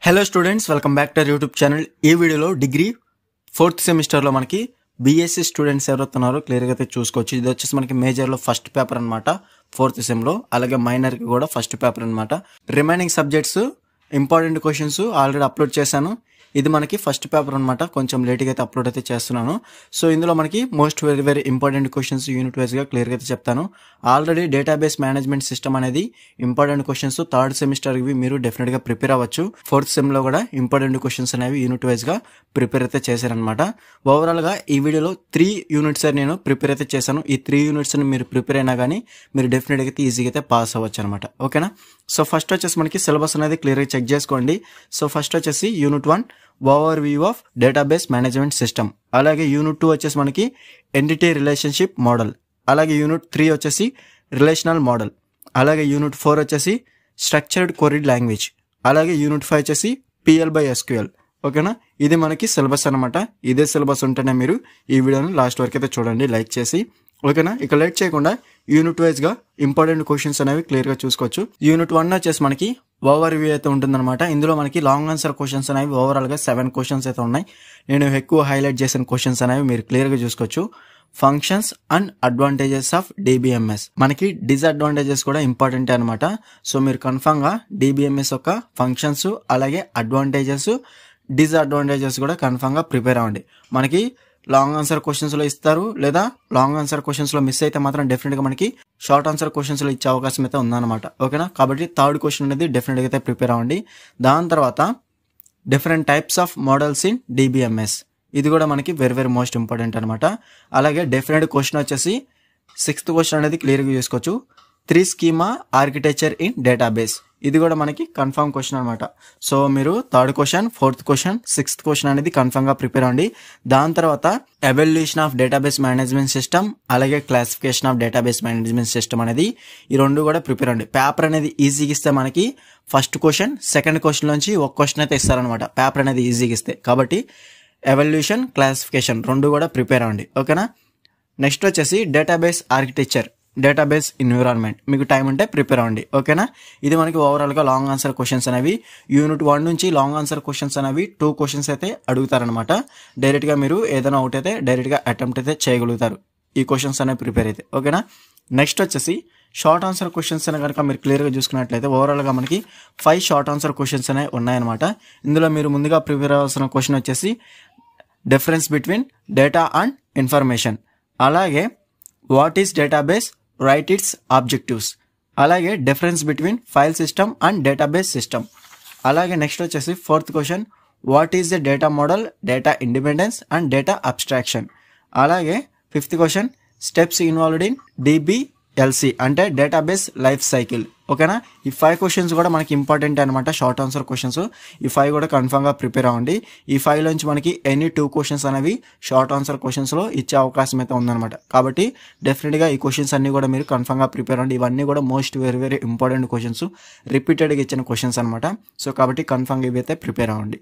Hello students, welcome back to YouTube channel. ఈ వీడియోలో degree 4th సెమిస్టర్లో మనకి బీఎస్సీ స్టూడెంట్స్ ఎవరుతున్నారో క్లియర్గా అయితే చూసుకోవచ్చు. ఇది వచ్చేసి మనకి మేజర్లో ఫస్ట్ పేపర్ అనమాట 4th సెమ్లో, అలాగే మైనర్కి కూడా ఫస్ట్ పేపర్ అనమాట. Remaining subjects important questions already upload చేశాను. ఇది మనకి ఫస్ట్ పేపర్ అనమాట, కొంచెం లేట్గా అయితే అప్లోడ్ అయితే చేస్తున్నాను. సో ఇందులో మనకి most very important questions unit వైజ్గా క్లియర్గా అయితే చెప్తాను. ఆల్రెడీ డేటాబేస్ మేనేజ్మెంట్ సిస్టమ్ అనేది ఇంపార్టెంట్ క్వశ్చన్స్ 3rd సెమిస్టర్వి మీరు డెఫినెట్గా ప్రిపేర్ అవ్వచ్చు. 4th సెమ్లో కూడా ఇంపార్టెంట్ క్వశ్చన్స్ అనేవి యూనిట్ వైజ్గా ప్రిపేర్ అయితే చేశారనమాట. ఓవరాల్గా ఈ వీడియోలో 3 యూనిట్స్ నేను ప్రిపేర్ అయితే చేశాను. ఈ 3 యూనిట్స్ని మీరు ప్రిపేర్ అయినా కానీ మీరు డెఫినెట్గా అయితే ఈజీగా అయితే పాస్ అవ్వచ్చు అనమాట. ఓకేనా? సో ఫస్ట్ వచ్చేసి మనకి సిలబస్ అనేది క్లియర్గా చెక్ చేసుకోండి. సో ఫస్ట్ వచ్చేసి unit 1 over view of database management system, అలాగే యూనిట్ 2 వచ్చేసి మనకి ఎంటిటీ రిలేషన్షిప్ మోడల్, అలాగే యూనిట్ 3 వచ్చేసి రిలేషనల్ మోడల్, అలాగే యూనిట్ 4 వచ్చేసి స్ట్రక్చర్డ్ క్వరీ లాంగ్వేజ్, అలాగే యూనిట్ 5 వచ్చేసి PL/SQL. ఓకేనా? ఇది మనకి సిలబస్ అనమాట. ఇదే సిలబస్ ఉంటేనే మీరు ఈ వీడియోని లాస్ట్ వరకు అయితే చూడండి, లైక్ చేసి. ఓకేనా? ఇక లేట్ చేయకుండా యూనిట్ వైజ్గా ఇంపార్టెంట్ క్వశ్చన్స్ అనేవి క్లియర్గా చూసుకోవచ్చు. యూనిట్ 1 వచ్చేసి మనకి ఓవర్ వ్యూ అయితే ఉంటుందన్నమాట. ఇందులో మనకి లాంగ్ ఆన్సర్ క్వశ్చన్స్ అనేవి ఓవరాల్గా 7 క్వశ్చన్స్ అయితే ఉన్నాయి. నేను ఎక్కువ హైలైట్ చేసిన క్వశ్చన్స్ అనేవి మీరు క్లియర్గా చూసుకోవచ్చు. Functions and advantages of DBMS, మనకి డిసడ్వాంటేజెస్ కూడా ఇంపార్టెంట్ అనమాట. సో మీరు కన్ఫామ్గా DBMS యొక్క ఫంక్షన్స్ అలాగే అడ్వాంటేజెస్ డిసడ్వాంటేజెస్ కూడా కన్ఫామ్గా ప్రిపేర్ అవ్వండి. మనకి లాంగ్ ఆన్సర్ క్వశ్చన్స్లో ఇస్తారు, లేదా లాంగ్ ఆన్సర్ క్వశ్చన్స్లో మిస్ అయితే మాత్రం డెఫినెట్గా మనకి షార్ట్ ఆన్సర్ క్వశ్చన్స్లో ఇచ్చే అవకాశం అయితే ఉందన్నమాట. ఓకేనా? కాబట్టి 3rd క్వశ్చన్ అనేది డెఫినెట్గా అయితే ప్రిపేర్ అవ్వండి. దాని తర్వాత different types of models in DBMS, ఇది కూడా మనకి వెరీ మోస్ట్ ఇంపార్టెంట్ అనమాట. అలాగే డెఫినెట్ క్వశ్చన్ వచ్చేసి 6th క్వశ్చన్ అనేది క్లియర్గా చూసుకోవచ్చు. 3 స్కీమా ఆర్కిటెక్చర్ ఇన్ డేటాబేస్, ఇది కూడా మనకి కన్ఫర్మ్ క్వశ్చన్ అనమాట. సో మీరు 3rd question, 4th question, 6th question అనేది కన్ఫర్మ్గా ప్రిపేర్ అవ్వండి. దాని తర్వాత evolution of database management system, అలాగే classification of database management system అనేది ఈ 2 కూడా ప్రిపేర్ అవ్వండి. పేపర్ అనేది ఈజీగా ఇస్తే మనకి ఫస్ట్ క్వశ్చన్, సెకండ్ క్వశ్చన్ నుంచి ఒక క్వశ్చన్ అయితే ఇస్తారనమాట, పేపర్ అనేది ఈజీగా ఇస్తే. కాబట్టి ఎవల్యూషన్, క్లాసిఫికేషన్ 2 కూడా ప్రిపేర్ అవ్వండి. ఓకేనా? నెక్స్ట్ వచ్చేసి డేటాబేస్ ఆర్కిటెక్చర్, డేటాబేస్ ఎన్విరాన్మెంట్, మీకు టైం ఉంటే ప్రిపేర్ అవ్వండి. ఓకేనా? ఇది మనకి ఓవరాల్గా లాంగ్ ఆన్సర్ క్వశ్చన్స్ అనేవి యూనిట్ 1 నుంచి లాంగ్ ఆన్సర్ క్వశ్చన్స్ అనేవి 2 క్వశ్చన్స్ అయితే అడుగుతారనమాట. డైరెక్ట్గా మీరు ఏదైనా ఒకటి అయితే డైరెక్ట్గా అటెంప్ట్ అయితే చేయగలుగుతారు ఈ క్వశ్చన్స్ అనేవి ప్రిపేర్ అయితే. ఓకేనా? నెక్స్ట్ వచ్చేసి షార్ట్ ఆన్సర్ క్వశ్చన్స్ అనే కనుక మీరు క్లియర్గా చూసుకున్నట్లయితే ఓవరాల్గా మనకి 5 షార్ట్ ఆన్సర్ క్వశ్చన్స్ అనేవి ఉన్నాయన్నమాట. ఇందులో మీరు ముందుగా ప్రిపేర్ అవ్వాల్సిన క్వశ్చన్ వచ్చేసి difference between data and information, అలాగే what is database, right its objectives, అలాగే difference between file system and database system, అలాగే నెక్స్ట్ వచ్చేసి 4th question what is the data model, data independence and data abstraction, అలాగే 5th question steps involved in DBLC అంటే database life cycle. ఓకేనా? ఈ 5 questions కూడా మనకి important అనమాట, short answer questions. ఈ 5 కూడా కన్ఫర్మ్గా ప్రిపేర్ అవ్వండి. ఈ 5 నుంచి మనకి ఎనీ 2 క్వశ్చన్స్ అనేవి షార్ట్ ఆన్సర్ క్వశ్చన్స్లో ఇచ్చే అవకాశం అయితే ఉందన్నమాట. కాబట్టి డెఫినెట్గా ఈ క్వశ్చన్స్ అన్ని కూడా మీరు కన్ఫర్మ్గా ప్రిపేర్ అవ్వండి. ఇవన్నీ కూడా మోస్ట్ వెరీ ఇంపార్టెంట్ క్వశ్చన్స్, రిపీటెడ్గా ఇచ్చిన క్వశ్చన్స్ అనమాట. సో కాబట్టి కన్ఫర్మ్గా ఇవి అయితే ప్రిపేర్ అవ్వండి.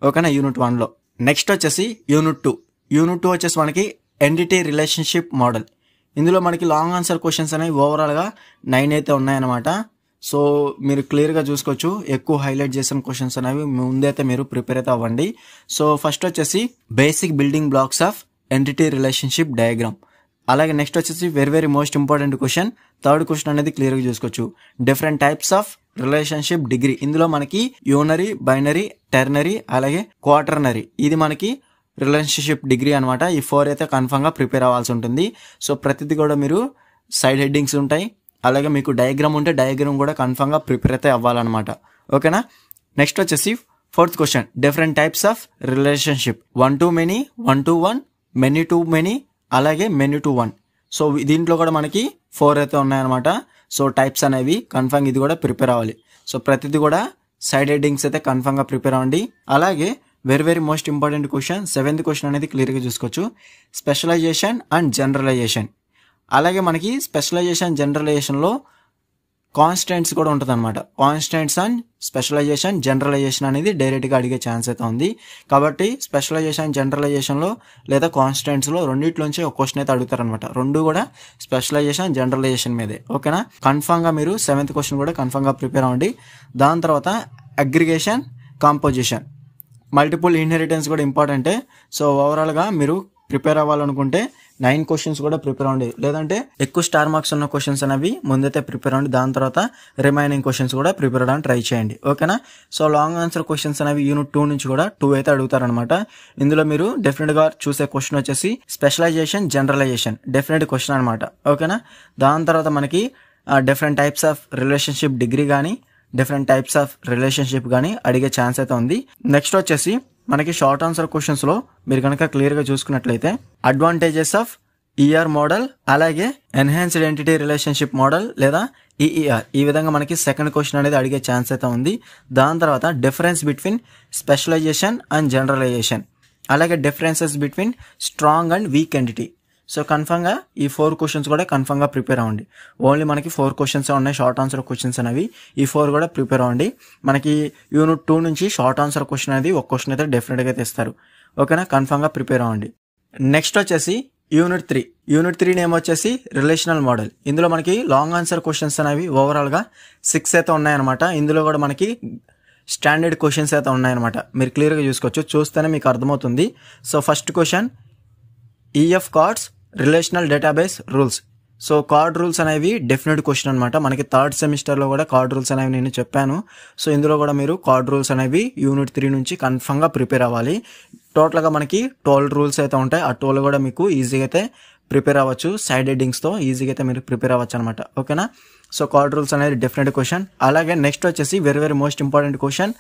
ఓకేనా? యూనిట్ 1లో. నెక్స్ట్ వచ్చేసి యూనిట్ 2. యూనిట్ 2 వచ్చేసి మనకి ఎంటిటీ రిలేషన్షిప్ మోడల్. ఇందులో మనకి లాంగ్ ఆన్సర్ క్వశ్చన్స్ అనేవి ఓవరాల్గా 9 అయితే ఉన్నాయన్నమాట. సో మీరు క్లియర్గా చూసుకోవచ్చు. ఎక్కువ హైలైట్ చేసిన క్వశ్చన్స్ అనేవి ముందైతే మీరు ప్రిపేర్ అయితే అవ్వండి. సో ఫస్ట్ వచ్చేసి basic building blocks of entity relationship diagram, అలాగే నెక్స్ట్ వచ్చేసి very most important question 3rd question అనేది క్లియర్గా చూసుకోవచ్చు. Different types of relationship degree, ఇందులో మనకి యూనరీ, బైనరీ, టెర్నరీ, అలాగే క్వాటర్నరీ, ఇది మనకి రిలేషన్షిప్ డిగ్రీ అనమాట. ఈ 4 అయితే కన్ఫర్మ్గా ప్రిపేర్ అవ్వాల్సి ఉంటుంది. సో ప్రతిదీ కూడా మీరు సైడ్ హెడ్డింగ్స్ ఉంటాయి, అలాగే మీకు డయాగ్రామ్ ఉంటే డయాగ్రామ్ కూడా కన్ఫర్మ్గా ప్రిపేర్ అయితే అవ్వాలన్నమాట. ఓకేనా? నెక్స్ట్ వచ్చేసి 4th question different types of relationship, 1 to many, 1 to 1, many to many, అలాగే many to 1. సో దీంట్లో కూడా మనకి 4 అయితే ఉన్నాయన్నమాట. సో టైప్స్ అనేవి కన్ఫర్మ్ ఇది కూడా ప్రిపేర్ అవ్వాలి. సో ప్రతిదీ కూడా సైడ్ హెడ్డింగ్స్ అయితే కన్ఫర్మ్గా ప్రిపేర్ అవ్వండి. అలాగే very most important question 7th question అనేది క్లియర్గా చూసుకోవచ్చు. స్పెషలైజేషన్ అండ్ జనరలైజేషన్, అలాగే మనకి స్పెషలైజేషన్ జనరలైజేషన్లో కాన్స్టెంట్స్ కూడా ఉంటుంది అనమాట. కాన్స్టెంట్స్ అండ్ స్పెషలైజేషన్, జనరలైజేషన్ అనేది డైరెక్ట్గా అడిగే ఛాన్స్ అయితే ఉంది. కాబట్టి స్పెషలైజేషన్, జనరలైజేషన్లో లేదా కాన్స్టెంట్స్లో రెండింటిలోంచి ఒక క్వశ్చన్ అయితే అడుగుతారనమాట. 2 కూడా స్పెషలైజేషన్, జనరలైజేషన్ మీదే. ఓకేనా? కన్ఫామ్గా మీరు 7th క్వశ్చన్ కూడా కన్ఫామ్గా ప్రిపేర్ అవ్వండి. దాని తర్వాత అగ్రిగేషన్, కాంపోజిషన్. మల్టిపుల్ ఇన్హెరిటెన్స్ కూడా ఇంపార్టెంటే. సో ఓవరాల్గా మీరు ప్రిపేర్ అవ్వాలనుకుంటే 9 క్వశ్చన్స్ కూడా ప్రిపేర్ అవ్వండి, లేదంటే ఎక్కువ స్టార్ మార్క్స్ ఉన్న క్వశ్చన్స్ అనేవి ముందైతే ప్రిపేర్ అవ్వండి. దాని తర్వాత రిమైనింగ్ క్వశ్చన్స్ కూడా ప్రిపేర్ అవ్వడానికి ట్రై చేయండి, ఓకేనా. సో లాంగ్ ఆన్సర్ క్వశ్చన్స్ అనేవి యూనిట్ 2 నుంచి కూడా 2 అయితే అడుగుతారనమాట. ఇందులో మీరు డెఫినెట్గా చూసే క్వశ్చన్ వచ్చేసి స్పెషలైజేషన్, జనరలైజేషన్ డెఫినెట్ క్వశ్చన్ అనమాట, ఓకేనా. దాని తర్వాత మనకి different types of relationship degree కానీ డిఫరెంట్ టైప్స్ ఆఫ్ రిలేషన్షిప్ కానీ అడిగే ఛాన్స్ అయితే ఉంది. నెక్స్ట్ వచ్చేసి మనకి షార్ట్ ఆన్సర్ క్వశ్చన్స్ లో మీరు కనుక క్లియర్ గా చూసుకున్నట్లయితే అడ్వాంటేజెస్ ఆఫ్ ఈఆర్ మోడల్, అలాగే ఎన్హాన్స్డ్ ఎంటిటీ రిలేషన్షిప్ మోడల్ లేదా ఈఈఆర్, ఈ విధంగా మనకి సెకండ్ క్వశ్చన్ అనేది అడిగే ఛాన్స్ అయితే ఉంది. దాని తర్వాత difference between specialization and generalization, అలాగే differences between strong and weak entity. So కన్ఫర్మ్గా ఈ 4 క్వశ్చన్స్ కూడా కన్ఫర్మ్గా ప్రిపేర్ అవ్వండి. ఓన్లీ మనకి 4 క్వశ్చన్స్ ఉన్నాయి షార్ట్ ఆన్సర్ క్వశ్చన్స్ అనేవి, ఈ 4 కూడా ప్రిపేర్ అవ్వండి. మనకి యూనిట్ 2 నుంచి షార్ట్ ఆన్సర్ క్వశ్చన్ అనేది ఒక క్వశ్చన్ అయితే డెఫినెట్గా అయితే ఇస్తారు, ఓకేనా. కన్ఫర్మ్గా ప్రిపేర్ అవ్వండి. నెక్స్ట్ వచ్చేసి యూనిట్ 3. యూనిట్ 3 నేమ్ వచ్చేసి రిలేషనల్ మోడల్. ఇందులో మనకి లాంగ్ ఆన్సర్ క్వశ్చన్స్ అనేవి ఓవరాల్గా 6 అయితే ఉన్నాయన్నమాట. ఇందులో కూడా మనకి స్టాండర్డ్ క్వశ్చన్స్ అయితే ఉన్నాయన్నమాట. మీరు క్లియర్గా చూసుకోవచ్చు, చూస్తేనే మీకు అర్థమవుతుంది. So first question, EF cards relational database rules. So Codd rules అనేవి డెఫినెట్ క్వశ్చన్ అనమాట. మనకి 3rd సెమిస్టర్లో కూడా కార్డ్ రూల్స్ అనేవి నేను చెప్పాను. సో ఇందులో కూడా మీరు కార్డ్ రూల్స్ అనేవి యూనిట్ 3 నుంచి కన్ఫర్మ్గా ప్రిపేర్ అవ్వాలి. టోటల్గా మనకి 12 రూల్స్ అయితే ఉంటాయి. ఆ 12 కూడా మీకు ఈజీగా అయితే ప్రిపేర్ అవ్వచ్చు, సైడ్ హెడ్డింగ్స్తో ఈజీగా అయితే మీరు ప్రిపేర్ అవ్వచ్చు అనమాట, ఓకేనా. సో కార్డ్ రూల్స్ అనేది డెఫినెట్ క్వశ్చన్. అలాగే నెక్స్ట్ వచ్చేసి very most important question.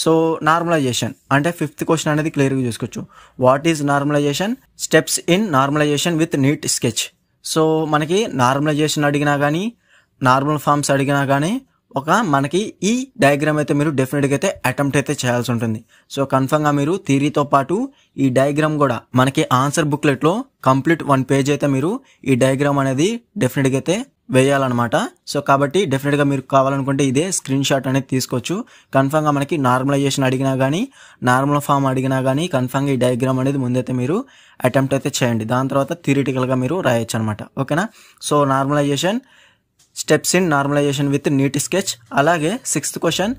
So normalisation అంటే 5th క్వశ్చన్ అనేది క్లియర్గా చూసుకోవచ్చు. What is normalisation? Steps in normalisation with neat sketch. So మనకి నార్మలైజేషన్ అడిగినా కానీ నార్మల్ ఫార్మ్స్ అడిగినా కానీ మనకి ఈ డయాగ్రామ్ అయితే మీరు డెఫినెట్గా అయితే అటెంప్ట్ అయితే చేయాల్సి ఉంటుంది. సో కన్ఫర్మ్గా మీరు థియరీతో పాటు ఈ డయాగ్రామ్ కూడా మనకి ఆన్సర్ బుక్లెట్లో కంప్లీట్ 1 పేజ్ అయితే మీరు ఈ డయాగ్రామ్ అనేది డెఫినెట్గా అయితే వేయాలన్నమాట. సో కాబట్టి డెఫినెట్గా మీరు కావాలనుకుంటే ఇదే స్క్రీన్ షాట్ అనేది తీసుకోవచ్చు. కన్ఫర్మ్గా మనకి నార్మలైజేషన్ అడిగినా కానీ నార్మల్ ఫామ్ అడిగినా కానీ కన్ఫర్మ్గా ఈ డయాగ్రామ్ అనేది ముందైతే మీరు అటెంప్ట్ అయితే చేయండి. దాని తర్వాత థియరిటికల్గా మీరు రాయొచ్చు అనమాట, ఓకేనా. So normalisation, steps in normalisation with neat sketch. అలాగే 6th question,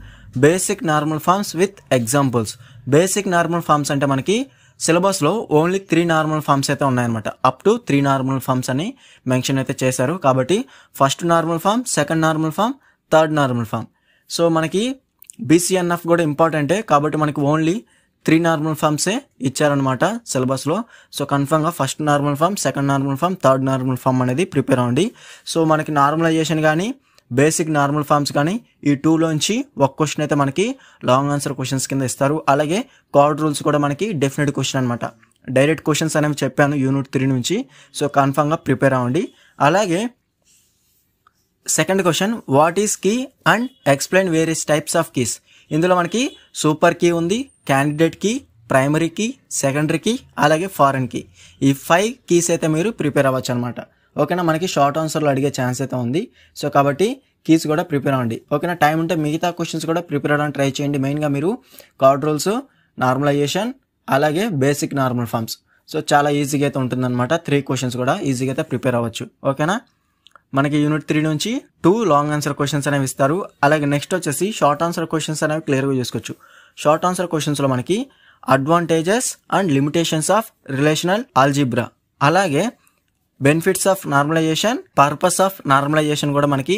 basic normal forms with examples. Basic normal forms అంటే మనకి సిలబస్లో ఓన్లీ 3 నార్మల్ ఫార్మ్స్ అయితే ఉన్నాయన్నమాట. అప్ టు 3 నార్మల్ ఫార్మ్స్ అని మెన్షన్ అయితే చేశారు. కాబట్టి first normal form, second normal form, third normal form. So మనకి బీసీఎన్ఎఫ్ కూడా ఇంపార్టెంటే కాబట్టి మనకి ఓన్లీ 3 నార్మల్ ఫార్మ్సే ఇచ్చారనమాట సిలబస్లో. సో కన్ఫర్మ్గా first normal form, second normal form, third normal form అనేది ప్రిపేర్ అవ్వండి. సో మనకి నార్మలైజేషన్ కానీ బేసిక్ నార్మల్ ఫార్మ్స్ కానీ ఈ 2లోంచి ఒక క్వశ్చన్ అయితే మనకి లాంగ్ ఆన్సర్ క్వశ్చన్స్ కింద ఇస్తారు. అలాగే కార్డ్ రూల్స్ కూడా మనకి డెఫినెట్ క్వశ్చన్ అనమాట. డైరెక్ట్ క్వశ్చన్స్ అనేవి చెప్పాను యూనిట్ 3 నుంచి. సో కన్ఫర్మ్గా ప్రిపేర్ అవ్వండి. అలాగే second question, what is key and explain various types of keys. ఇందులో మనకి సూపర్ కీ ఉంది, candidate key, primary key, secondary key, అలాగే ఫారెన్ కీ. ఈ 5 కీస్ అయితే మీరు ప్రిపేర్ అవ్వచ్చు అనమాట, ఓకేనా. మనకి షార్ట్ ఆన్సర్లో అడిగే ఛాన్స్ అయితే ఉంది. సో కాబట్టి కీస్ కూడా ప్రిపేర్ అవ్వండి, ఓకేనా. టైం ఉంటే మిగతా క్వశ్చన్స్ కూడా ప్రిపేర్ అవ్వడానికి ట్రై చేయండి. మెయిన్గా మీరు కార్డ్ రూల్స్, నార్మలైజేషన్, అలాగే బేసిక్ నార్మల్ ఫార్మ్స్. సో చాలా ఈజీగా అయితే ఉంటుందన్నమాట. 3 క్వశ్చన్స్ కూడా ఈజీగా అయితే ప్రిపేర్ అవ్వచ్చు, ఓకేనా. మనకి యూనిట్ 3 నుంచి 2 లాంగ్ ఆన్సర్ క్వశ్చన్స్ అనేవి ఇస్తారు. అలాగే నెక్స్ట్ వచ్చేసి షార్ట్ ఆన్సర్ క్వశ్చన్స్ అనేవి క్లియర్గా చూసుకోవచ్చు. షార్ట్ ఆన్సర్ క్వశ్చన్స్లో మనకి advantages and limitations of relational algebra, అలాగే benefits of normalization, purpose of normalization కూడా మనకి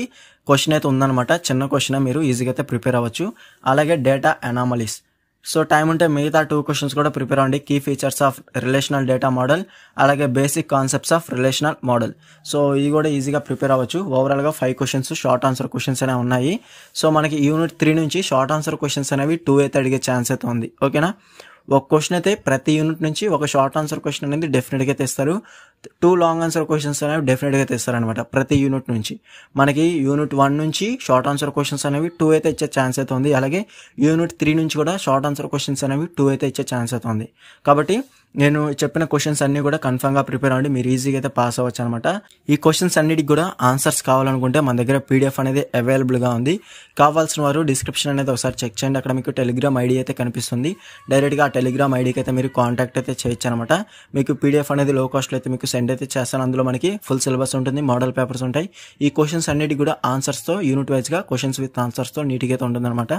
క్వశ్చన్ అయితే ఉందన్నమాట. చిన్న క్వశ్చన్, మీరు ఈజీగా అయితే ప్రిపేర్ అవ్వచ్చు. అలాగే డేటా అనామలీస్. సో టైం ఉంటే మిగతా 2 క్వశ్చన్స్ కూడా ప్రిపేర్ అవ్వండి. Key features of relational data model, అలాగే basic concepts of relational model. So ఇవి కూడా ఈజీగా ప్రిపేర్ అవ్వచ్చు. ఓవరాల్గా 5 క్వశ్చన్స్ షార్ట్ ఆన్సర్ క్వశ్చన్స్ అనేవి ఉన్నాయి. సో మనకి యూనిట్ 3 నుంచి షార్ట్ ఆన్సర్ క్వశ్చన్స్ అనేవి 2 అయితే అడిగే ఛాన్స్ అయితే ఉంది, ఓకేనా. ఒక క్వశ్చన్ అయితే ప్రతి యూనిట్ నుంచి ఒక షార్ట్ ఆన్సర్ క్వశ్చన్ అనేది డెఫినెట్గా తెస్తారు. 2 లాంగ్ ఆన్సర్ క్వశ్చన్స్ అనేవి డెఫినెట్గా తెస్తారనమాట ప్రతి యూనిట్ నుంచి. మనకి యూనిట్ 1 నుంచి షార్ట్ ఆన్సర్ క్వశ్చన్స్ అనేవి 2 అయితే ఇచ్చే ఛాన్స్ అయితే ఉంది. అలాగే యూనిట్ 3 నుంచి కూడా షార్ట్ ఆన్సర్ క్వశ్చన్స్ అనేవి 2 అయితే ఇచ్చే ఛాన్స్ అయితే ఉంది. కాబట్టి నేను చెప్పిన క్వశ్చన్స్ అన్ని కూడా కన్ఫర్మ్గా ప్రిపేర్ అవ్వండి, మీరు ఈజీగా అయితే పాస్ అవ్వచ్చు అనమాట. ఈ క్వశ్చన్స్ అన్నిటికి కూడా ఆన్సర్స్ కావాలనుకుంటే మన దగ్గర PDF అనేది అవైలబుల్గా ఉంది. కావాల్సిన వారు డిస్క్రిప్షన్ అనేది ఒకసారి చెక్ చేయండి. అక్కడ మీకు టెలిగ్రామ్ ఐడి అయితే కనిపిస్తుంది. డైరెక్ట్గా ఆ టెలిగ్రామ్ ఐడికి అయితే మీరు కాంటాక్ట్ అయితే చేయొచ్చు అనమాట. మీకు పీడిఎఫ్ అనేది లో కాస్ట్లో అయితే మీకు సెండ్ అయితే చేస్తాను. అందులో మనకి ఫుల్ సిలబస్ ఉంటుంది, మోడల్ పేపర్స్ ఉంటాయి. ఈ క్వశ్చన్స్ అన్నిటి కూడా ఆన్సర్స్తో యూనిట్ వైజ్గా క్వశ్చన్స్ విత్ ఆన్సర్స్తో నీట్గా అయితే ఉంటుంది అనమాట.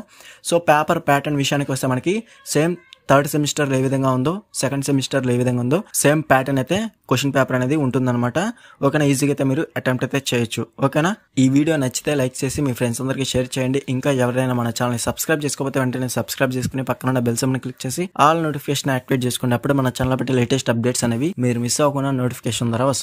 సో పేపర్ ప్యాటర్న్ విషయానికి వస్తే మనకి సేమ్ థర్డ్ సెమిస్టర్లో ఏ విధంగా ఉందో, సెకండ్ సెమిస్టర్లో ఏ విధంగా ఉందో సేమ్ ప్యాటర్న్ అయితే క్వశ్చన్ పేపర్ అనేది ఉంటుందన్నమాట. ఓకేనా, ఈజీగా అయితే మీరు అటెంప్ట్ అయితే చేయొచ్చు. ఓకేనా, ఈ వీడియో నచ్చితే లైక్ చేసి మీ ఫ్రెండ్స్ అందరికీ షేర్ చేయండి. ఇంకా ఎవరైనా మన ఛానల్ని సబ్స్క్రైబ్ చేసుకోకపోతే వెంటనే సబ్స్క్రైబ్ చేసుకుని పక్కన ఉన్న బెల్ సింబల్ని క్లిక్ చేసి ఆల్ నోటిఫికేషన్ యాక్టివేట్ చేసుకుని అప్పుడు మన ఛానల్ పెట్టి లేటెస్ట్ అప్డేట్స్ అనేవి మీరు మిస్ అవ్వకుండా నోటిఫికేషన్ ద్వారా వస్తుంది.